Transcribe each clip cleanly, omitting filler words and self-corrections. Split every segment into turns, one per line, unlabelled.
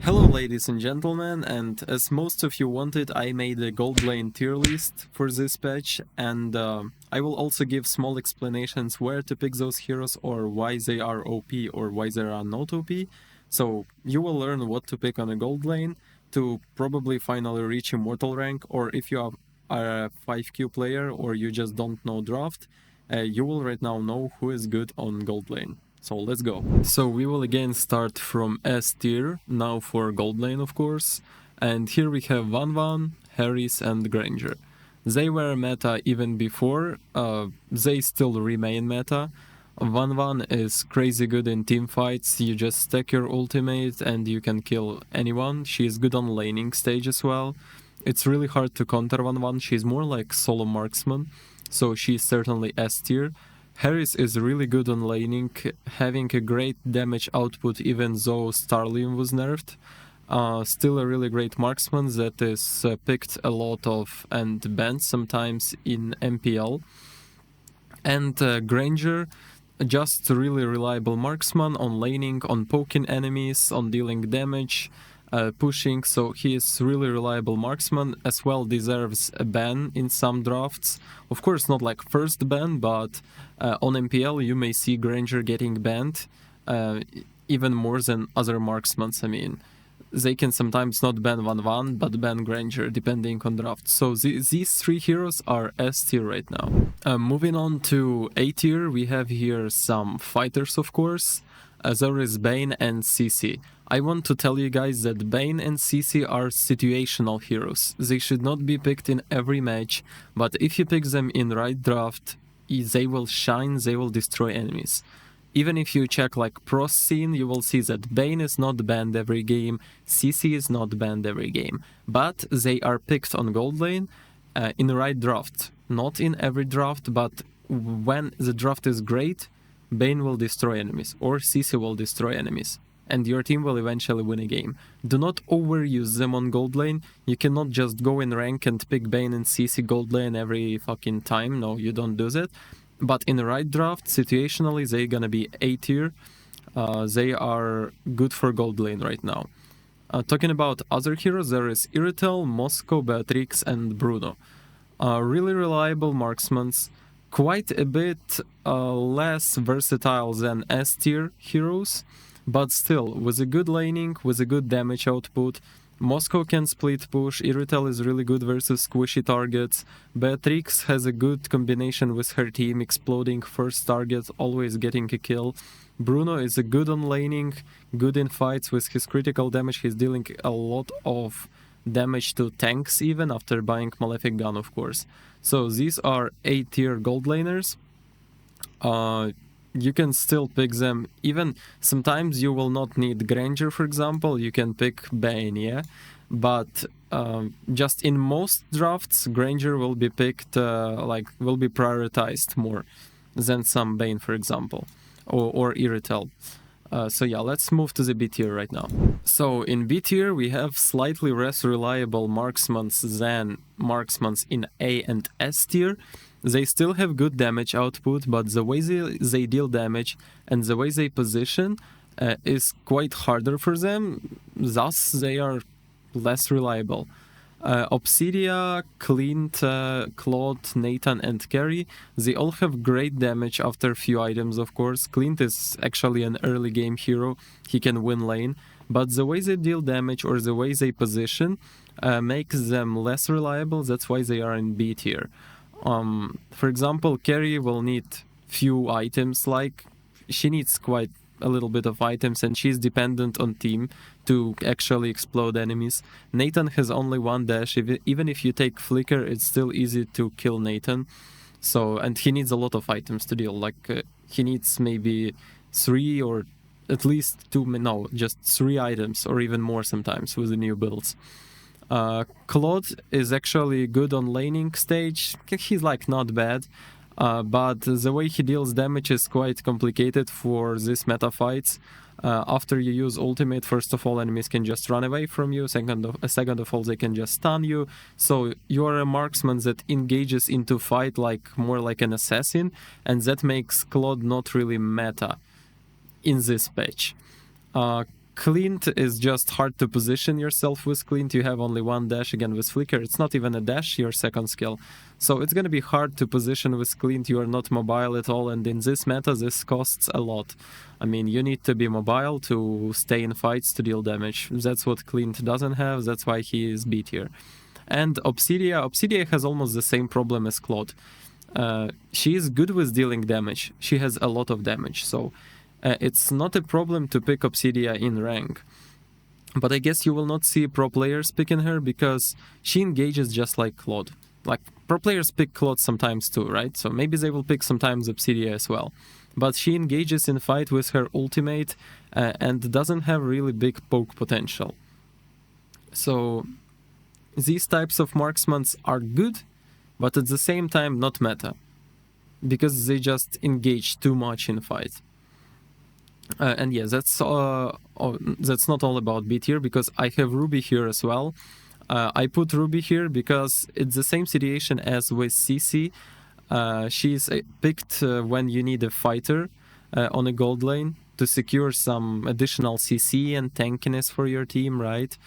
Hello ladies and gentlemen, and as most of you wanted, I made a gold lane tier list for this patch, and I will also give small explanations where to pick those heroes or why they are OP or why they are not OP. So you will learn what to pick on a gold lane to probably finally reach immortal rank, or if you are a 5Q player or you just don't know draft, you will right now know who is good on gold lane. So let's go. So we will again start from S tier, now for gold lane of course. And here we have Van, Harris and Granger. They were meta even before, they still remain meta. Van is crazy good in team fights, you just stack your ultimate and you can kill anyone. She is good on laning stage as well. It's really hard to counter Van, she's more like solo marksman, so she's certainly S tier. Harris is really good on laning, having a great damage output even though Starlium was nerfed. Still a really great marksman that is picked a lot of and banned sometimes in MPL. And Granger, just a really reliable marksman on laning, on poking enemies, on dealing damage, pushing, so he is really reliable marksman, as well deserves a ban in some drafts. Of course not like first ban, but on MPL you may see Granger getting banned even more than other marksmen. I mean, they can sometimes not ban Van, but ban Granger depending on draft. So these three heroes are S tier right now. Moving on to A tier, we have here some fighters of course. There is Bane and CC. I want to tell you guys that Bane and CC are situational heroes. They should not be picked in every match, but if you pick them in right draft, they will shine, they will destroy enemies. Even if you check like pros scene, you will see that Bane is not banned every game, CC is not banned every game, but they are picked on gold lane in the right draft. Not in every draft, but when the draft is great, Bane will destroy enemies, or CC will destroy enemies, and your team will eventually win a game. Do not overuse them on gold lane. You cannot just go in rank and pick Bane and CC gold lane every fucking time. No, you don't do that. But in the right draft, situationally, they're gonna be A tier. They are good for gold lane right now. Talking about other heroes, there is Iritel, Moscow, Beatrix, and Bruno. Really reliable marksmen, quite a bit less versatile than S tier heroes, but still, with a good laning, with a good damage output. Moscow can split push, Iritel is really good versus squishy targets, Beatrix has a good combination with her team, exploding first target, always getting a kill. Bruno is a good on laning, good in fights with his critical damage, he's dealing a lot of damage to tanks even after buying Malefic Gun of course. So these are A tier gold laners. You can still pick them, even sometimes you will not need Granger for example, you can pick Bane, yeah? But just in most drafts, Granger will be picked, will be prioritized more than some Bane for example, or Iritel. So yeah, let's move to the B tier right now. So in B tier we have slightly less reliable marksmen than marksmen in A and S tier. They still have good damage output, but the way they deal damage and the way they position is quite harder for them, thus they are less reliable. Obsidia, Clint, Claude, Nathan and Carry, they all have great damage after few items of course. Clint is actually an early game hero, he can win lane, but the way they deal damage or the way they position makes them less reliable, that's why they are in B tier. For example, Carry will need few items, like she needs quite a little bit of items and she's dependent on team to actually explode enemies. Nathan has only one dash, even if you take Flicker it's still easy to kill Nathan. So, and he needs a lot of items to deal, like he needs maybe 3 or at least 2, no, just 3 items or even more sometimes with the new builds. Claude is actually good on laning stage, he's like not bad, but the way he deals damage is quite complicated for these meta fights. After you use ultimate, first of all enemies can just run away from you, second of all they can just stun you, so you are a marksman that engages into fight like more like an assassin, and that makes Claude not really meta in this patch. Clint is just hard to position yourself with Clint. You have only one dash. Again, with Flicker, it's not even a dash, your second skill. So it's gonna be hard to position with Clint. You are not mobile at all, and in this meta, this costs a lot. I mean, you need to be mobile to stay in fights to deal damage. That's what Clint doesn't have. That's why he is B tier. And Obsidia has almost the same problem as Claude. She is good with dealing damage. She has a lot of damage, so it's not a problem to pick Obsidia in rank. But I guess you will not see pro players picking her because she engages just like Claude. Like, pro players pick Claude sometimes too, right? So maybe they will pick sometimes Obsidia as well. But she engages in fight with her ultimate and doesn't have really big poke potential. So these types of marksmen are good, but at the same time not meta, because they just engage too much in fight. And yeah, that's not all about B tier, because I have Ruby here as well. I put Ruby here because it's the same situation as with CC. She's picked when you need a fighter on a gold lane to secure some additional CC and tankiness for your team, right?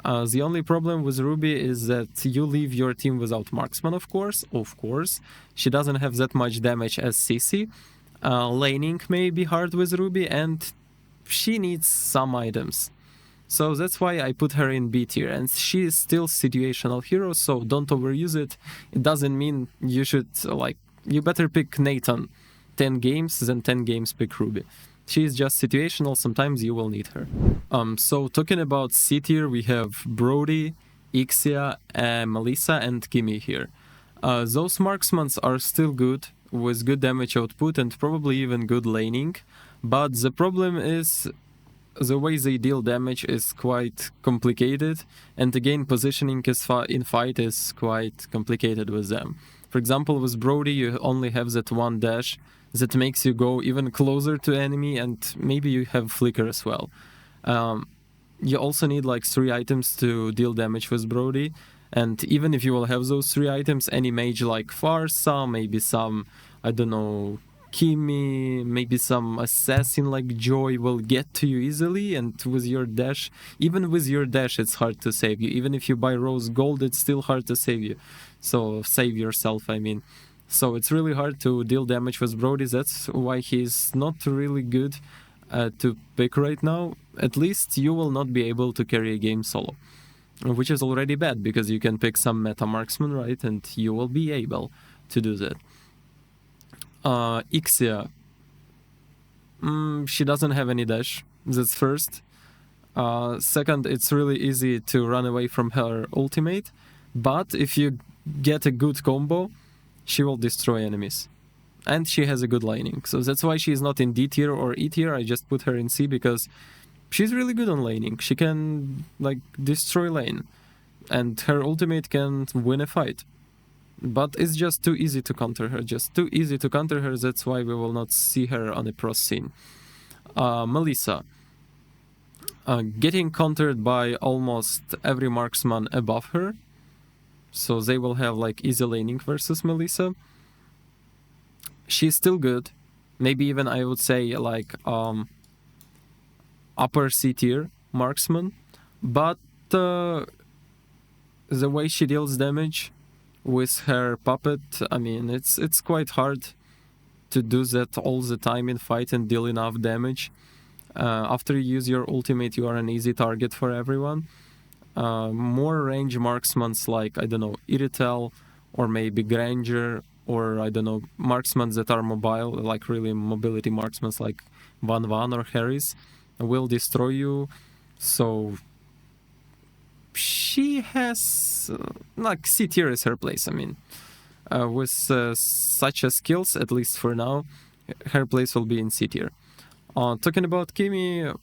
The only problem with Ruby is that you leave your team without marksman, of course. She doesn't have that much damage as CC. Laning may be hard with Ruby, and she needs some items. So that's why I put her in B tier, and she is still situational hero, so don't overuse it. It doesn't mean you should, you better pick Nathan 10 games than 10 games pick Ruby. She is just situational, sometimes you will need her. So talking about C tier, we have Brody, Ixia, Melissa, and Kimi here. Those marksmen are still good, with good damage output and probably even good laning, but the problem is the way they deal damage is quite complicated, and again, positioning in fight is quite complicated with them. For example, with Brody, you only have that one dash that makes you go even closer to enemy, and maybe you have Flicker as well. You also need like 3 items to deal damage with Brody, and even if you will have those 3 items, any mage like Farsa, maybe some, I don't know, Kimi, maybe some assassin like Joy will get to you easily, and with your dash, even with your dash, it's hard to save you. Even if you buy rose gold, it's still hard to save you. So save yourself, I mean. So it's really hard to deal damage with Brody. That's why he's not really good to pick right now. At least you will not be able to carry a game solo, which is already bad, because you can pick some meta marksman, right? And you will be able to do that. Ixia. She doesn't have any dash. That's first. Second, it's really easy to run away from her ultimate. But if you get a good combo, she will destroy enemies. And she has a good laning. So that's why she's not in D tier or E tier. I just put her in C because she's really good on laning. She can, like, destroy lane. And her ultimate can win a fight. But it's just too easy to counter her. That's why we will not see her on a pro scene. Melissa. Getting countered by almost every marksman above her. So they will have like easy laning versus Melissa. She's still good. Maybe even I would say like upper C tier marksman. But the way she deals damage with her puppet, I mean, it's quite hard to do that all the time in fight and deal enough damage. After you use your ultimate, you are an easy target for everyone. More range marksmen like, I don't know, Iritel, or maybe Granger, or I don't know, marksmen that are mobile, like really mobility marksmen like Van or Harris, will destroy you. So she has, like, C tier is her place, I mean. With such a skills, at least for now, her place will be in C tier. Talking about Kimi,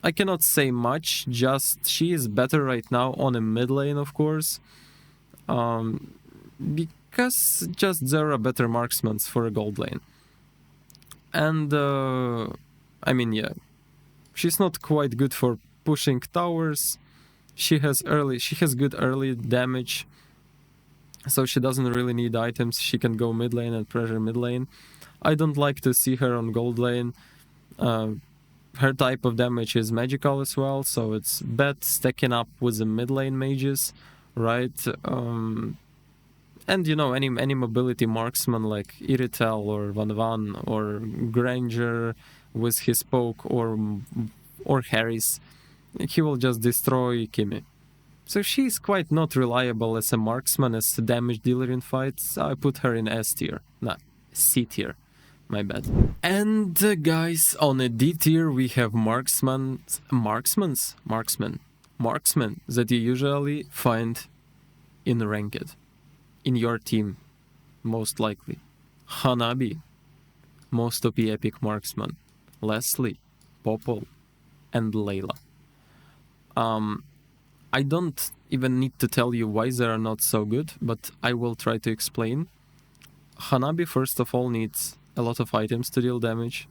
I cannot say much, just she is better right now on a mid lane, of course. Because just there are better marksmen for a gold lane. And, I mean, yeah, she's not quite good for pushing towers. She has good early damage, so she doesn't really need items. She can go mid lane and pressure mid lane. I don't like to see her on gold lane. her type of damage is magical as well, so it's bad stacking up with the mid lane mages, right? And you know, any mobility marksman like Iritel or Van or Granger with his poke or Harris, he will just destroy Kimi. So she's quite not reliable as a marksman, as a damage dealer in fights. I put her in S tier, not C tier. My bad. And guys, on a D tier we have marksmen that you usually find in ranked, in your team, most likely. Hanabi, most OP epic marksman. Leslie, Popol, and Layla. I don't even need to tell you why they are not so good, but I will try to explain. Hanabi, first of all, needs a lot of items to deal damage.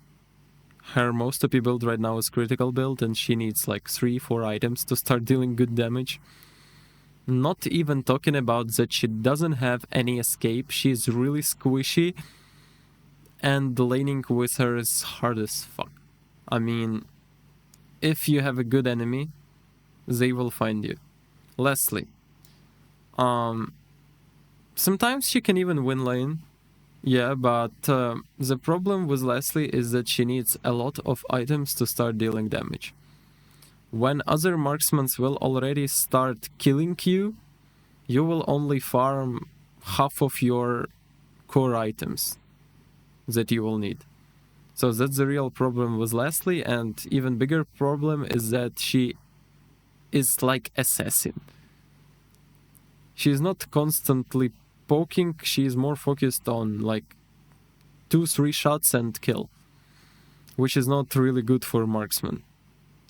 Her most OP build right now is critical build, and she needs like 3-4 items to start dealing good damage. Not even talking about that she doesn't have any escape, she's really squishy, and laning with her is hard as fuck. I mean, if you have a good enemy, they will find you. Leslie. Sometimes she can even win lane. Yeah, but the problem with Leslie is that she needs a lot of items to start dealing damage. When other marksmen will already start killing you, you will only farm half of your core items that you will need. So that's the real problem with Leslie, and even bigger problem is that she is like assassin. She's not constantly poking, she's more focused on like 2-3 shots and kill, which is not really good for marksman.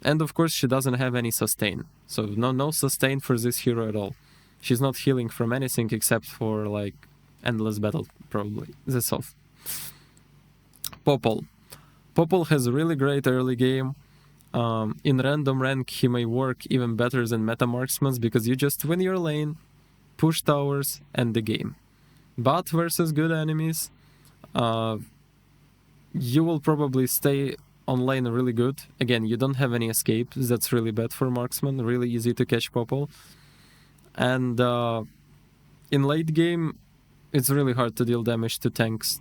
And of course she doesn't have any sustain, so no sustain for this hero at all. She's not healing from anything except for like endless battle, probably. That's all. Popol has a really great early game. In random rank he may work even better than meta marksmen because you just win your lane, push towers, and the game. But versus good enemies, you will probably stay on lane really good. Again, you don't have any escape, that's really bad for marksman, really easy to catch Popol. And in late game, it's really hard to deal damage to tanks,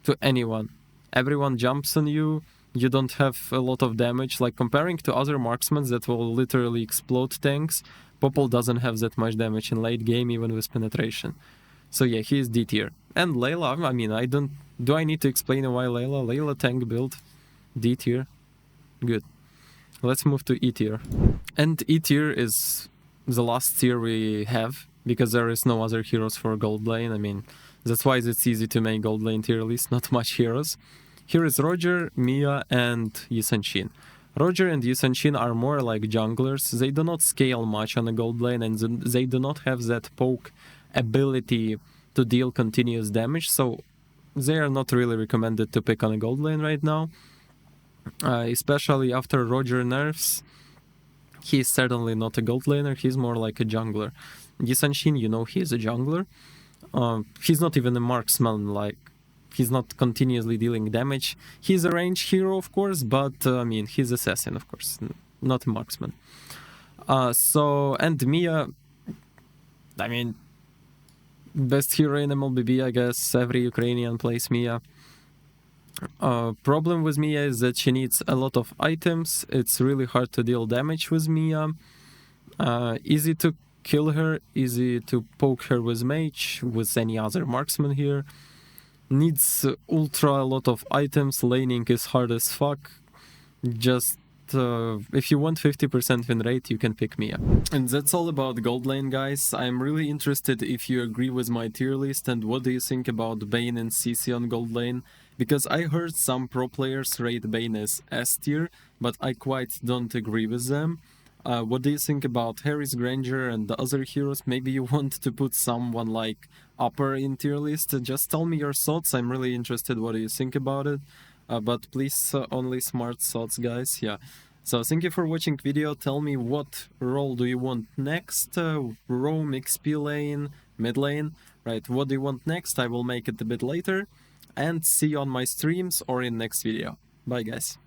to anyone. Everyone jumps on you, you don't have a lot of damage. Like comparing to other marksmen that will literally explode tanks, Popol doesn't have that much damage in late game, even with penetration. So yeah, he is D tier. And Layla, I mean, do I need to explain why Layla? Layla tank build, D tier, good. Let's move to E tier. And E tier is the last tier we have, because there is no other heroes for gold lane. I mean, that's why it's easy to make gold lane tier list, not much heroes. Here is Roger, Mia, and Yisanshin. Roger and Yisanshin are more like junglers. They do not scale much on the gold lane, and they do not have that poke ability to deal continuous damage, so they are not really recommended to pick on a gold lane right now. Especially after Roger nerfs, he's certainly not a gold laner, he's more like a jungler. Yisanshin, you know, he's a jungler. He's not even a marksman, like, he's not continuously dealing damage. He's a range hero, of course, but I mean, he's assassin, of course, not a marksman. And Mia, I mean, best hero in mlbb, I guess. Every Ukrainian plays Mia. Problem with Mia is that she needs a lot of items. It's really hard to deal damage with Mia. Easy to kill her, easy to poke her with mage, with any other marksman here. Needs ultra a lot of items, laning is hard as fuck. Just if you want 50% win rate, you can pick Mia. And that's all about gold lane, guys. I'm really interested if you agree with my tier list, and what do you think about Bane and CC on gold lane? Because I heard some pro players rate Bane as S tier, but I quite don't agree with them. What do you think about Harris, Granger, and the other heroes? Maybe you want to put someone like upper in tier list? Just tell me your thoughts. I'm really interested what do you think about it. But please, only smart thoughts, guys. Yeah. So thank you for watching video. Tell me what role do you want next? Roam, XP lane, mid lane, right? What do you want next? I will make it a bit later. And see you on my streams or in next video. Bye, guys.